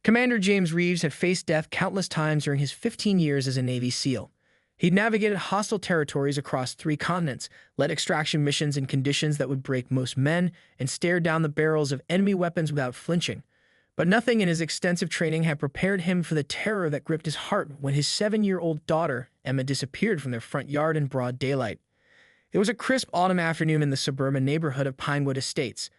Commander James Reeves had faced death countless times during his 15 years as a Navy SEAL. He'd navigated hostile territories across 3 continents, led extraction missions in conditions that would break most men, and stared down the barrels of enemy weapons without flinching. But nothing in his extensive training had prepared him for the terror that gripped his heart when his 7-year-old daughter, Emma, disappeared from their front yard in broad daylight. It was a crisp autumn afternoon in the suburban neighborhood of Pinewood Estates.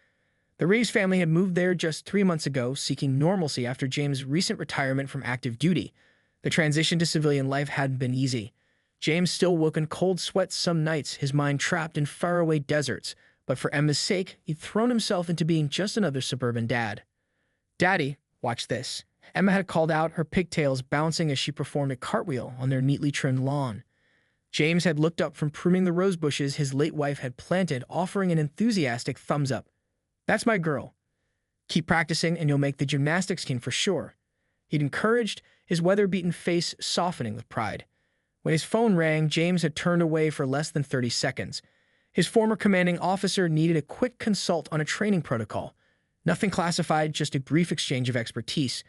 The Reeves family had moved there just 3 months ago, seeking normalcy after James' recent retirement from active duty. The transition to civilian life hadn't been easy. James still woke in cold sweats some nights, his mind trapped in faraway deserts, but for Emma's sake, he'd thrown himself into being just another suburban dad. "Daddy, watch this." Emma had called out, her pigtails bouncing as she performed a cartwheel on their neatly trimmed lawn. James had looked up from pruning the rose bushes his late wife had planted, offering an enthusiastic thumbs up. "That's my girl. Keep practicing and you'll make the gymnastics team for sure." He'd encouraged, his weather-beaten face softening with pride. When his phone rang, James had turned away for less than 30 seconds. His former commanding officer needed a quick consult on a training protocol. Nothing classified, just a brief exchange of expertise.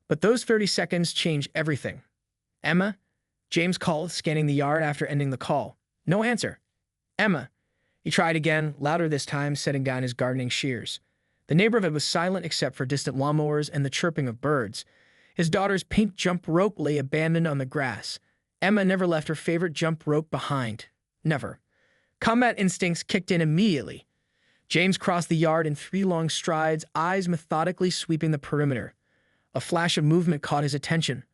But those 30 seconds changed everything. "Emma?" James called, scanning the yard after ending the call. No answer. "Emma?" He tried again, louder this time, setting down his gardening shears. The neighborhood was silent except for distant lawnmowers and the chirping of birds. His daughter's pink jump rope lay abandoned on the grass. Emma never left her favorite jump rope behind. Never. Combat instincts kicked in immediately. James crossed the yard in 3 long strides, eyes methodically sweeping the perimeter. A flash of movement caught his attention.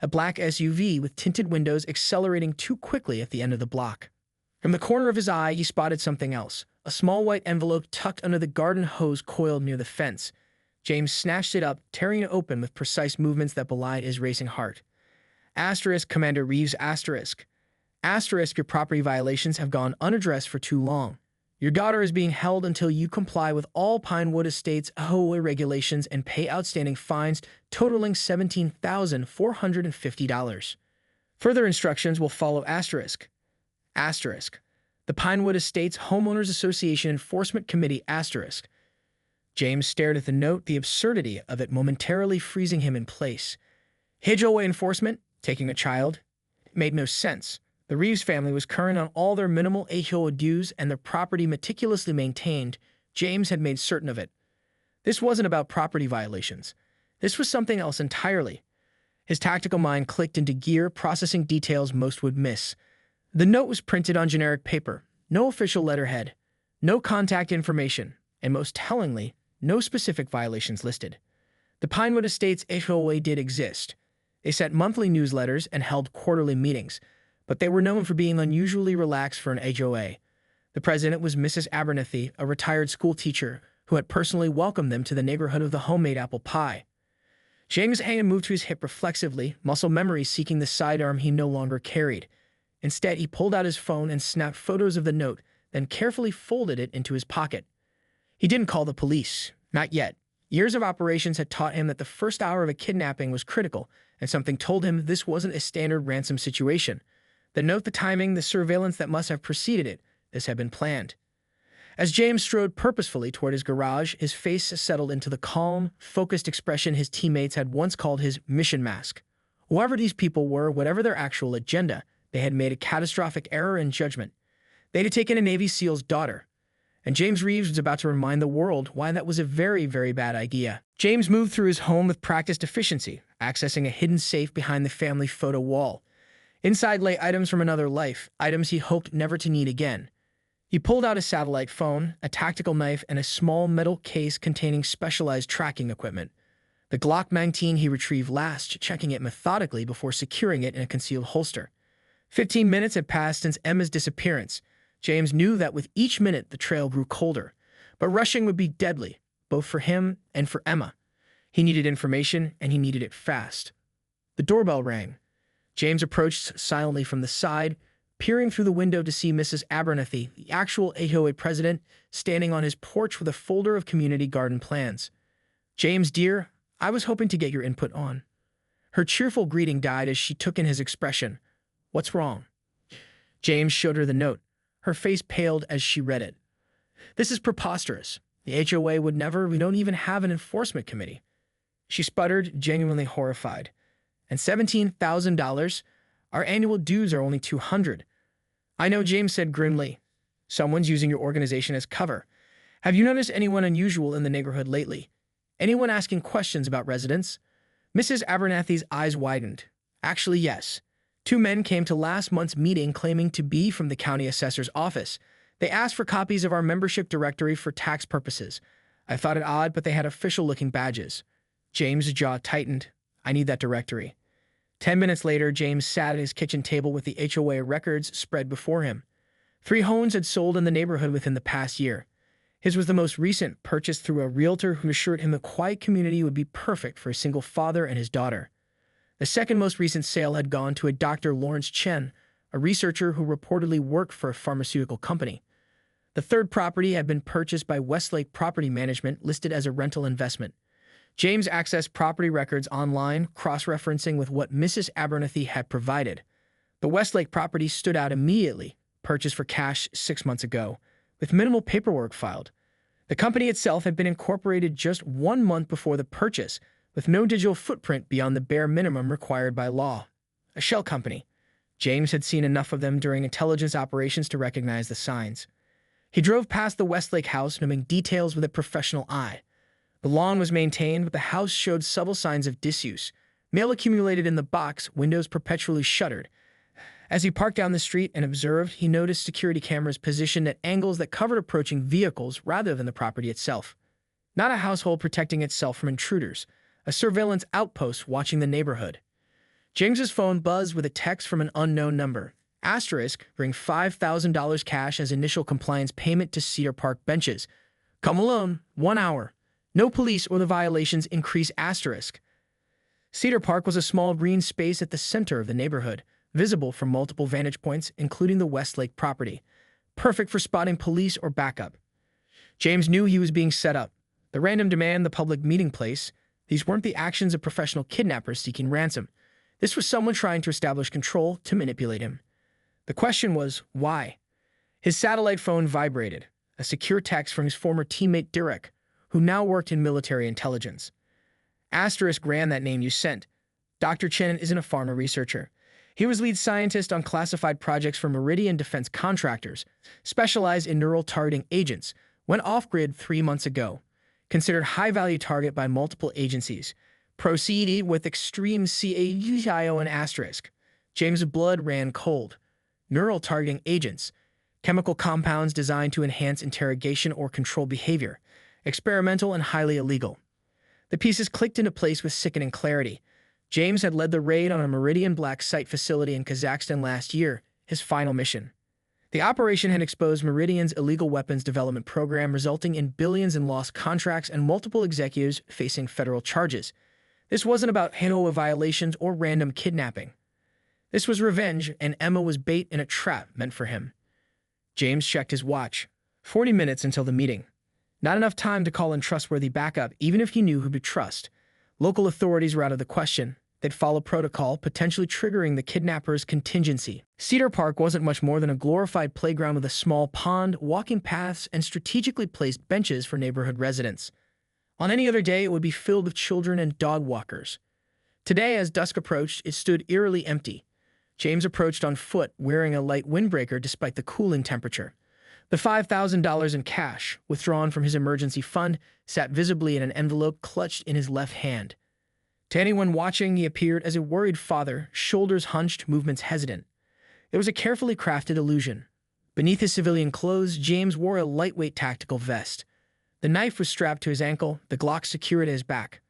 A black SUV with tinted windows accelerating too quickly at the end of the block. From the corner of his eye, he spotted something else. A small white envelope tucked under the garden hose coiled near the fence. James snatched it up, tearing it open with precise movements that belied his racing heart. Asterisk, Commander Reeves, asterisk. Asterisk, your property violations have gone unaddressed for too long. Your daughter is being held until you comply with all Pinewood Estates HOA regulations and pay outstanding fines totaling $17,450. Further instructions will follow asterisk. Asterisk. The Pinewood Estates Homeowners Association Enforcement Committee asterisk. James stared at the note, the absurdity of it momentarily freezing him in place. HOA enforcement? Taking a child? It made no sense. The Reeves family was current on all their minimal HOA dues and their property meticulously maintained. James had made certain of it. This wasn't about property violations. This was something else entirely. His tactical mind clicked into gear, processing details most would miss. The note was printed on generic paper, no official letterhead, no contact information, and most tellingly, no specific violations listed. The Pinewood Estates HOA did exist. They sent monthly newsletters and held quarterly meetings, but they were known for being unusually relaxed for an HOA. The president was Mrs. Abernathy, a retired school teacher who had personally welcomed them to the neighborhood of the homemade apple pie. James' hand moved to his hip reflexively, muscle memory seeking the sidearm he no longer carried. Instead, he pulled out his phone and snapped photos of the note, then carefully folded it into his pocket. He didn't call the police. Not yet. Years of operations had taught him that the first hour of a kidnapping was critical, and something told him this wasn't a standard ransom situation. The note, the timing, the surveillance that must have preceded it, this had been planned. As James strode purposefully toward his garage, his face settled into the calm, focused expression his teammates had once called his mission mask. Whoever these people were, whatever their actual agenda, they had made a catastrophic error in judgment. They had taken a Navy SEAL's daughter. And James Reeves was about to remind the world why that was a very, very bad idea. James moved through his home with practiced efficiency, accessing a hidden safe behind the family photo wall. Inside lay items from another life, items he hoped never to need again. He pulled out a satellite phone, a tactical knife, and a small metal case containing specialized tracking equipment. The Glock 19 he retrieved last, checking it methodically before securing it in a concealed holster. 15 minutes had passed since Emma's disappearance. James knew that with each minute the trail grew colder, but rushing would be deadly, both for him and for Emma. He needed information, and he needed it fast. The doorbell rang. James approached silently from the side, peering through the window to see Mrs. Abernathy, the actual HOA president, standing on his porch with a folder of community garden plans. "James, dear, I was hoping to get your input on." Her cheerful greeting died as she took in his expression. "What's wrong?" James showed her the note. Her face paled as she read it. "This is preposterous. The HOA would never, we don't even have an enforcement committee." She sputtered, genuinely horrified. And $17,000? Our annual dues are only $200. I know, James said grimly. Someone's using your organization as cover. Have you noticed anyone unusual in the neighborhood lately? Anyone asking questions about residents? Mrs. Abernathy's eyes widened. Actually, yes. 2 men came to last month's meeting claiming to be from the county assessor's office. They asked for copies of our membership directory for tax purposes. I thought it odd, but they had official-looking badges. James' jaw tightened. I need that directory. 10 minutes later, James sat at his kitchen table with the HOA records spread before him. 3 homes had sold in the neighborhood within the past year. His was the most recent, purchased through a realtor who assured him the quiet community would be perfect for a single father and his daughter. The second most recent sale had gone to a Dr. Lawrence Chen, a researcher who reportedly worked for a pharmaceutical company. The third property had been purchased by Westlake Property Management, listed as a rental investment. James accessed property records online, cross-referencing with what Mrs. Abernathy had provided. The Westlake property stood out immediately, purchased for cash 6 months ago, with minimal paperwork filed. The company itself had been incorporated just 1 month before the purchase, with no digital footprint beyond the bare minimum required by law. A shell company. James had seen enough of them during intelligence operations to recognize the signs. He drove past the Westlake house, noting details with a professional eye. The lawn was maintained, but the house showed subtle signs of disuse. Mail accumulated in the box, windows perpetually shuttered. As he parked down the street and observed, he noticed security cameras positioned at angles that covered approaching vehicles rather than the property itself. Not a household protecting itself from intruders, a surveillance outpost watching the neighborhood. James's phone buzzed with a text from an unknown number. Asterisk, bring $5,000 cash as initial compliance payment to Cedar Park benches. Come alone, 1 hour. No police or the violations increase asterisk. Cedar Park was a small green space at the center of the neighborhood, visible from multiple vantage points, including the Westlake property. Perfect for spotting police or backup. James knew he was being set up. The random demand, the public meeting place, these weren't the actions of professional kidnappers seeking ransom. This was someone trying to establish control to manipulate him. The question was, why? His satellite phone vibrated, a secure text from his former teammate Derek, who now worked in military intelligence. Asterisk ran that name you sent. Dr. Chen isn't a pharma researcher. He was lead scientist on classified projects for Meridian defense contractors, specialized in neural targeting agents, went off-grid 3 months ago. Considered high-value target by multiple agencies. Proceeded with extreme CAIO and asterisk. James' blood ran cold. Neural targeting agents. Chemical compounds designed to enhance interrogation or control behavior. Experimental and highly illegal. The pieces clicked into place with sickening clarity. James had led the raid on a Meridian Black site facility in Kazakhstan last year, his final mission. The operation had exposed Meridian's illegal weapons development program, resulting in billions in lost contracts and multiple executives facing federal charges. This wasn't about HOA violations or random kidnapping. This was revenge, and Emma was bait in a trap meant for him. James checked his watch. 40 minutes until the meeting. Not enough time to call in trustworthy backup, even if he knew who to trust. Local authorities were out of the question. They'd follow protocol, potentially triggering the kidnapper's contingency. Cedar Park wasn't much more than a glorified playground with a small pond, walking paths, and strategically placed benches for neighborhood residents. On any other day, it would be filled with children and dog walkers. Today, as dusk approached, it stood eerily empty. James approached on foot, wearing a light windbreaker despite the cooling temperature. The $5,000 in cash, withdrawn from his emergency fund, sat visibly in an envelope clutched in his left hand. To anyone watching, he appeared as a worried father, shoulders hunched, movements hesitant. It was a carefully crafted illusion. Beneath his civilian clothes, James wore a lightweight tactical vest. The knife was strapped to his ankle, the Glock secured at his back.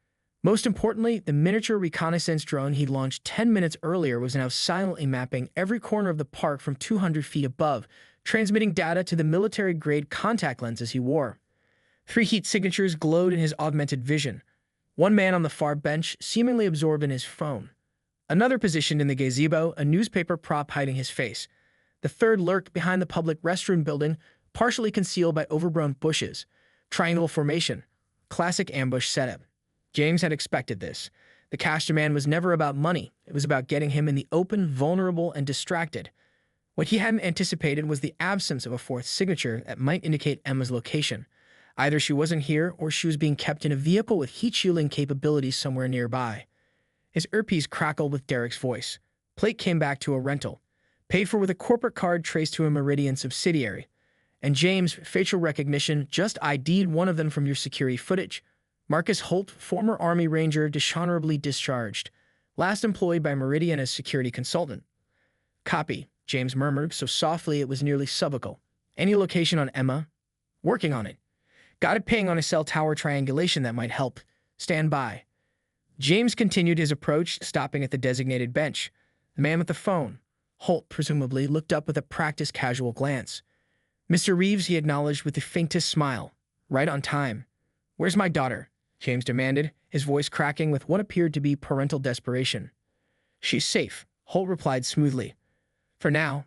Most importantly, the miniature reconnaissance drone he'd launched 10 minutes earlier was now silently mapping every corner of the park from 200 feet above, transmitting data to the military-grade contact lenses he wore. 3 heat signatures glowed in his augmented vision. One man on the far bench, seemingly absorbed in his phone. Another positioned in the gazebo, a newspaper prop hiding his face. The third lurked behind the public restroom building, partially concealed by overgrown bushes. Triangle formation. Classic ambush setup. James had expected this. The cash demand was never about money. It was about getting him in the open, vulnerable, and distracted. What he hadn't anticipated was the absence of a 4th signature that might indicate Emma's location. Either she wasn't here or she was being kept in a vehicle with heat-shielding capabilities somewhere nearby. His earpiece crackled with Derek's voice. Plate came back to a rental, paid for with a corporate card traced to a Meridian subsidiary. And James, facial recognition, just ID'd one of them from your security footage. Marcus Holt, former Army Ranger, dishonorably discharged. Last employed by Meridian as security consultant. Copy, James murmured, so softly it was nearly subical. Any location on Emma? Working on it. Got a ping on a cell tower triangulation that might help. Stand by. James continued his approach, stopping at the designated bench. The man with the phone, Holt, presumably, looked up with a practiced casual glance. Mr. Reeves, he acknowledged with the faintest smile. Right on time. Where's my daughter? James demanded, his voice cracking with what appeared to be parental desperation. She's safe, Holt replied smoothly. For now.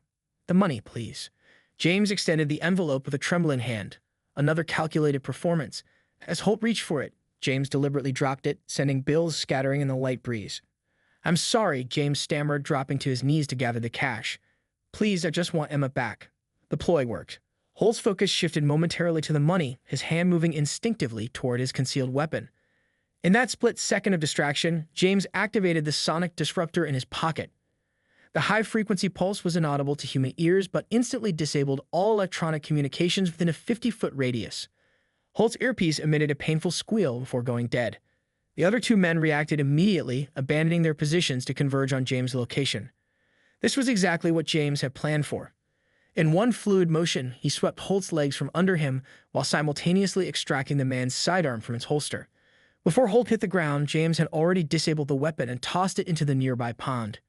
The money, please. James extended the envelope with a trembling hand. Another calculated performance. As Holt reached for it, James deliberately dropped it, sending bills scattering in the light breeze. I'm sorry, James stammered, dropping to his knees to gather the cash. Please, I just want Emma back. The ploy worked. Holt's focus shifted momentarily to the money, his hand moving instinctively toward his concealed weapon. In that split second of distraction, James activated the sonic disruptor in his pocket. The high-frequency pulse was inaudible to human ears, but instantly disabled all electronic communications within a 50-foot radius. Holt's earpiece emitted a painful squeal before going dead. The other two men reacted immediately, abandoning their positions to converge on James' location. This was exactly what James had planned for. In one fluid motion, he swept Holt's legs from under him while simultaneously extracting the man's sidearm from its holster. Before Holt hit the ground, James had already disabled the weapon and tossed it into the nearby pond.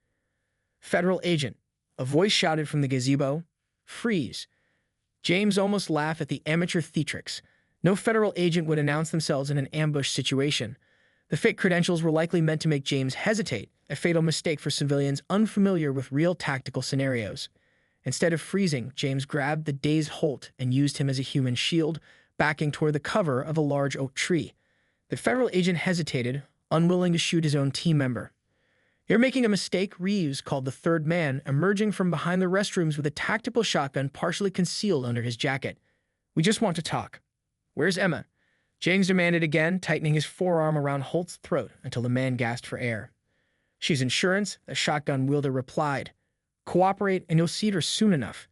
Federal agent, a voice shouted from the gazebo. Freeze. James almost laughed at the amateur theatrics. No federal agent would announce themselves in an ambush situation. The fake credentials were likely meant to make James hesitate, a fatal mistake for civilians unfamiliar with real tactical scenarios. Instead of freezing, James grabbed the dazed Holt and used him as a human shield, backing toward the cover of a large oak tree. The federal agent hesitated, unwilling to shoot his own team member. You're making a mistake, Reeves called the third man, emerging from behind the restrooms with a tactical shotgun partially concealed under his jacket. We just want to talk. Where's Emma? James demanded again, tightening his forearm around Holt's throat until the man gasped for air. She's insurance, the shotgun wielder replied. Cooperate and you'll see her soon enough.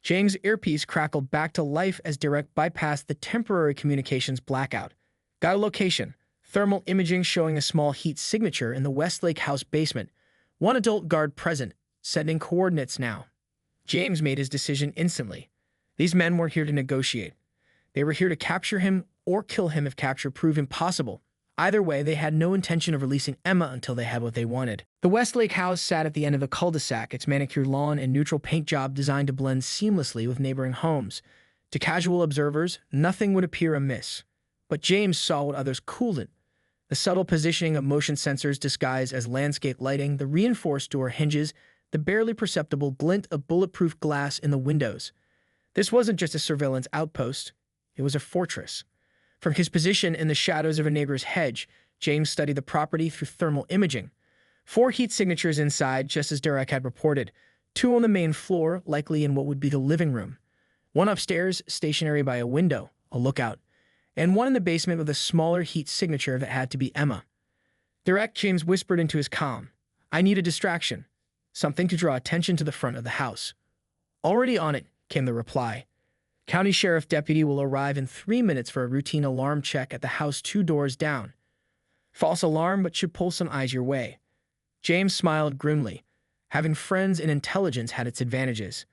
James' earpiece crackled back to life as Derek bypassed the temporary communications blackout. Got a location. Thermal imaging showing a small heat signature in the Westlake house basement. One adult guard present. Sending coordinates now. James made his decision instantly. These men weren't here to negotiate. They were here to capture him or kill him if capture proved impossible. Either way, they had no intention of releasing Emma until they had what they wanted. The Westlake house sat at the end of the cul-de-sac, its manicured lawn and neutral paint job designed to blend seamlessly with neighboring homes. To casual observers, nothing would appear amiss. But James saw what others couldn't. The subtle positioning of motion sensors disguised as landscape lighting, the reinforced door hinges, the barely perceptible glint of bulletproof glass in the windows. This wasn't just a surveillance outpost. It was a fortress. From his position in the shadows of a neighbor's hedge, James studied the property through thermal imaging. 4 heat signatures inside, just as Derek had reported. 2 on the main floor, likely in what would be the living room. 1 upstairs, stationary by a window, a lookout. And 1 in the basement with a smaller heat signature that had to be Emma. Derek, James whispered into his comm. I need a distraction. Something to draw attention to the front of the house. Already on it, came the reply. County Sheriff Deputy will arrive in 3 minutes for a routine alarm check at the house 2 doors down. False alarm, but should pull some eyes your way. James smiled grimly. Having friends in intelligence had its advantages.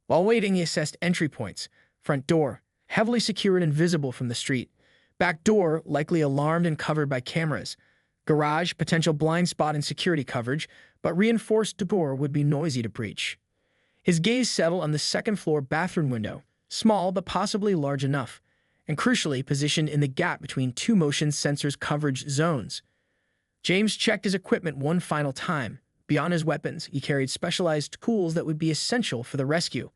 While waiting, he assessed entry points. Front door, heavily secured and visible from the street. Back door, likely alarmed and covered by cameras. Garage, potential blind spot and security coverage, but reinforced door would be noisy to breach. His gaze settled on the second-floor bathroom window. Small, but possibly large enough, and crucially positioned in the gap between 2 motion sensors coverage zones. James checked his equipment one final time. Beyond his weapons, he carried specialized tools that would be essential for the rescue.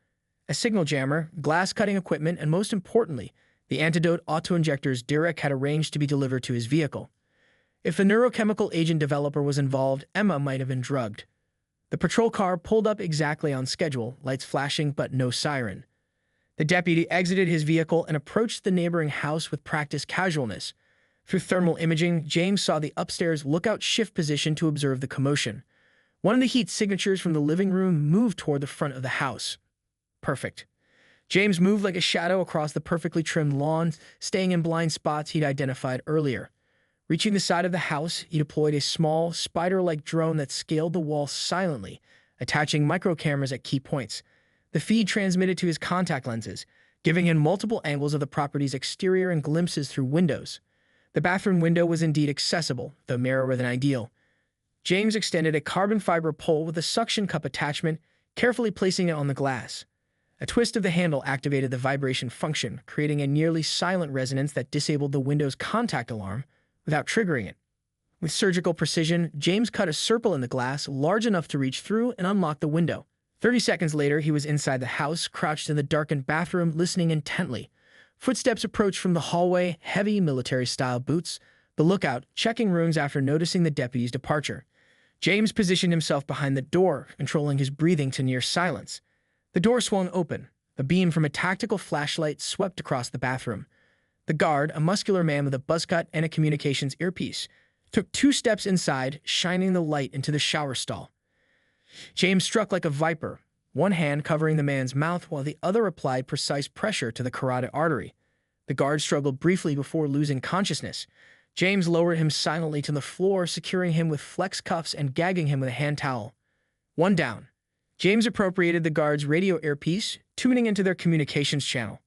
A signal jammer, glass-cutting equipment, and most importantly, the antidote auto-injectors Derek had arranged to be delivered to his vehicle. If the neurochemical agent developer was involved, Emma might have been drugged. The patrol car pulled up exactly on schedule, lights flashing but no siren. The deputy exited his vehicle and approached the neighboring house with practiced casualness. Through thermal imaging, James saw the upstairs lookout shift position to observe the commotion. One of the heat signatures from the living room moved toward the front of the house. Perfect. James moved like a shadow across the perfectly trimmed lawn, staying in blind spots he'd identified earlier. Reaching the side of the house, he deployed a small, spider-like drone that scaled the wall silently, attaching microcameras at key points. The feed transmitted to his contact lenses, giving him multiple angles of the property's exterior and glimpses through windows. The bathroom window was indeed accessible, though narrower than ideal. James extended a carbon fiber pole with a suction cup attachment, carefully placing it on the glass. A twist of the handle activated the vibration function, creating a nearly silent resonance that disabled the window's contact alarm without triggering it. With surgical precision, James cut a circle in the glass large enough to reach through and unlock the window. 30 seconds later, he was inside the house, crouched in the darkened bathroom, listening intently. Footsteps approached from the hallway, heavy military-style boots, the lookout checking rooms after noticing the deputy's departure. James positioned himself behind the door, controlling his breathing to near silence. The door swung open. A beam from a tactical flashlight swept across the bathroom. The guard, a muscular man with a buzz cut and a communications earpiece, took 2 steps inside, shining the light into the shower stall. James struck like a viper, one hand covering the man's mouth while the other applied precise pressure to the carotid artery. The guard struggled briefly before losing consciousness. James lowered him silently to the floor, securing him with flex cuffs and gagging him with a hand towel. One down. James appropriated the guard's radio earpiece, tuning into their communications channel.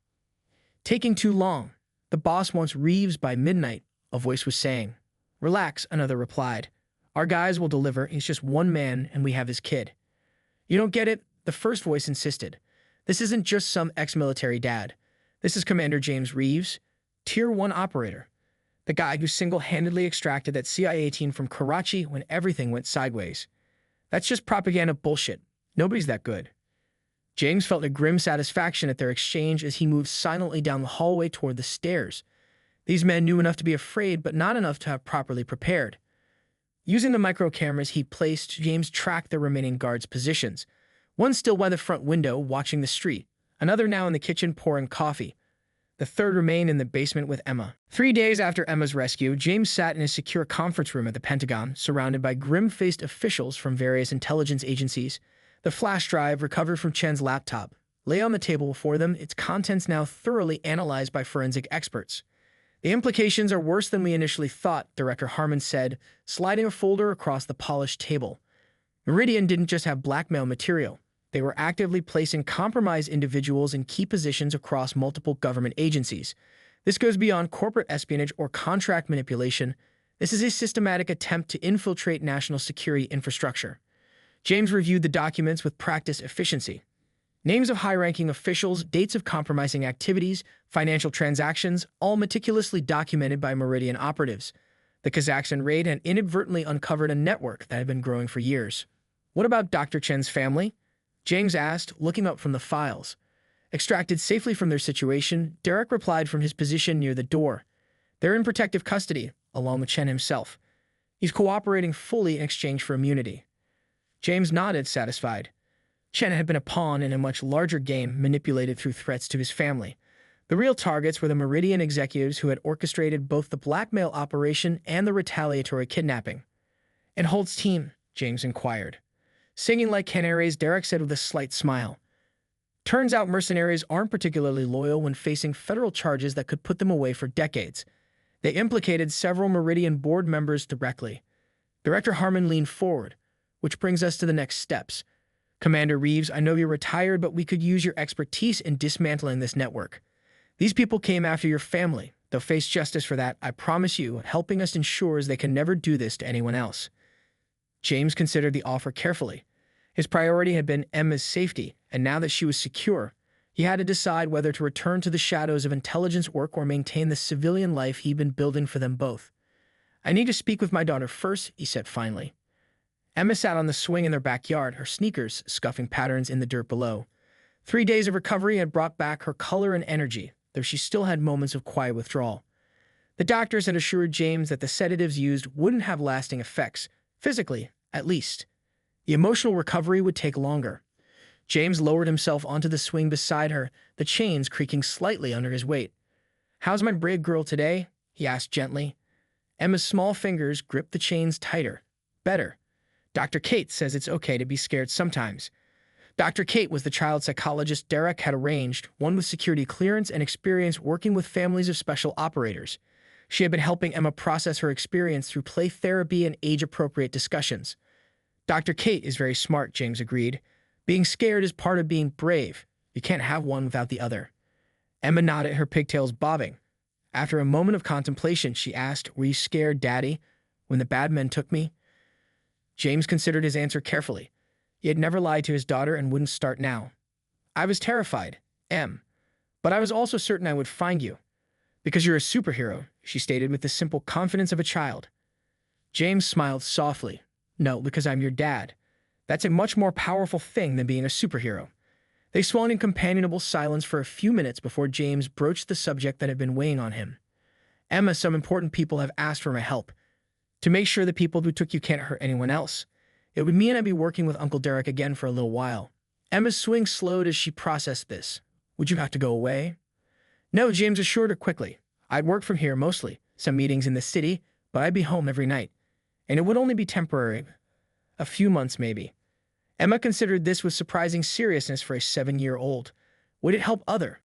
"Taking too long. The boss wants Reeves by midnight," a voice was saying. "Relax," another replied. "Our guys will deliver. He's just one man, and we have his kid." "You don't get it," the first voice insisted. "This isn't just some ex-military dad. This is Commander James Reeves, Tier 1 operator. The guy who single-handedly extracted that CIA team from Karachi when everything went sideways. That's just propaganda bullshit. Nobody's that good." James felt a grim satisfaction at their exchange as he moved silently down the hallway toward the stairs. These men knew enough to be afraid, but not enough to have properly prepared. Using the micro-cameras he placed, James tracked the remaining guards' positions. One still by the front window, watching the street. Another now in the kitchen, pouring coffee. The third remained in the basement with Emma. 3 days after Emma's rescue, James sat in his secure conference room at the Pentagon, surrounded by grim-faced officials from various intelligence agencies. The flash drive, recovered from Chen's laptop, lay on the table before them, its contents now thoroughly analyzed by forensic experts. "The implications are worse than we initially thought," Director Harmon said, sliding a folder across the polished table. Meridian didn't just have blackmail material. They were actively placing compromised individuals in key positions across multiple government agencies. This goes beyond corporate espionage or contract manipulation. This is a systematic attempt to infiltrate national security infrastructure. James reviewed the documents with practiced efficiency. Names of high-ranking officials, dates of compromising activities, financial transactions, all meticulously documented by Meridian operatives. The Kazakhstan raid had inadvertently uncovered a network that had been growing for years. "What about Dr. Chen's family?" James asked, looking up from the files. Extracted safely from their situation, Derek replied from his position near the door. "They're in protective custody, along with Chen himself. He's cooperating fully in exchange for immunity." James nodded, satisfied. Chen had been a pawn in a much larger game, manipulated through threats to his family. The real targets were the Meridian executives who had orchestrated both the blackmail operation and the retaliatory kidnapping. "And Holt's team?" James inquired. Singing like canaries, Derek said with a slight smile. "Turns out mercenaries aren't particularly loyal when facing federal charges that could put them away for decades. They implicated several Meridian board members directly." Director Harmon leaned forward. "Which brings us to the next steps. Commander Reeves, I know you're retired, but we could use your expertise in dismantling this network. These people came after your family. They'll face justice for that, I promise you. Helping us ensures they can never do this to anyone else." James considered the offer carefully. His priority had been Emma's safety, and now that she was secure, he had to decide whether to return to the shadows of intelligence work or maintain the civilian life he'd been building for them both. "I need to speak with my daughter first," he said finally. Emma sat on the swing in their backyard, her sneakers scuffing patterns in the dirt below. 3 days of recovery had brought back her color and energy, though she still had moments of quiet withdrawal. The doctors had assured James that the sedatives used wouldn't have lasting effects, physically, at least. The emotional recovery would take longer. James lowered himself onto the swing beside her, the chains creaking slightly under his weight. "How's my brave girl today?" he asked gently. Emma's small fingers gripped the chains tighter. "Better. Dr. Kate says it's okay to be scared sometimes." Dr. Kate was the child psychologist Derek had arranged, one with security clearance and experience working with families of special operators. She had been helping Emma process her experience through play therapy and age-appropriate discussions. "Dr. Kate is very smart," James agreed. "Being scared is part of being brave. You can't have one without the other." Emma nodded, her pigtails bobbing. After a moment of contemplation, she asked, "Were you scared, Daddy, when the bad men took me?" James considered his answer carefully. He had never lied to his daughter and wouldn't start now. "I was terrified, Em, but I was also certain I would find you. Because you're a superhero," she stated with the simple confidence of a child. James smiled softly. "No, because I'm your dad. That's a much more powerful thing than being a superhero." They swung in companionable silence for a few minutes before James broached the subject that had been weighing on him. "Emma, some important people have asked for my help. To make sure the people who took you can't hurt anyone else. It would mean I'd be working with Uncle Derek again for a little while." Emma's swing slowed as she processed this. "Would you have to go away?" "No," James assured her quickly. "I'd work from here mostly, some meetings in the city, but I'd be home every night. And it would only be temporary. A few months, maybe." Emma considered this with surprising seriousness for a 7-year-old. Would it help other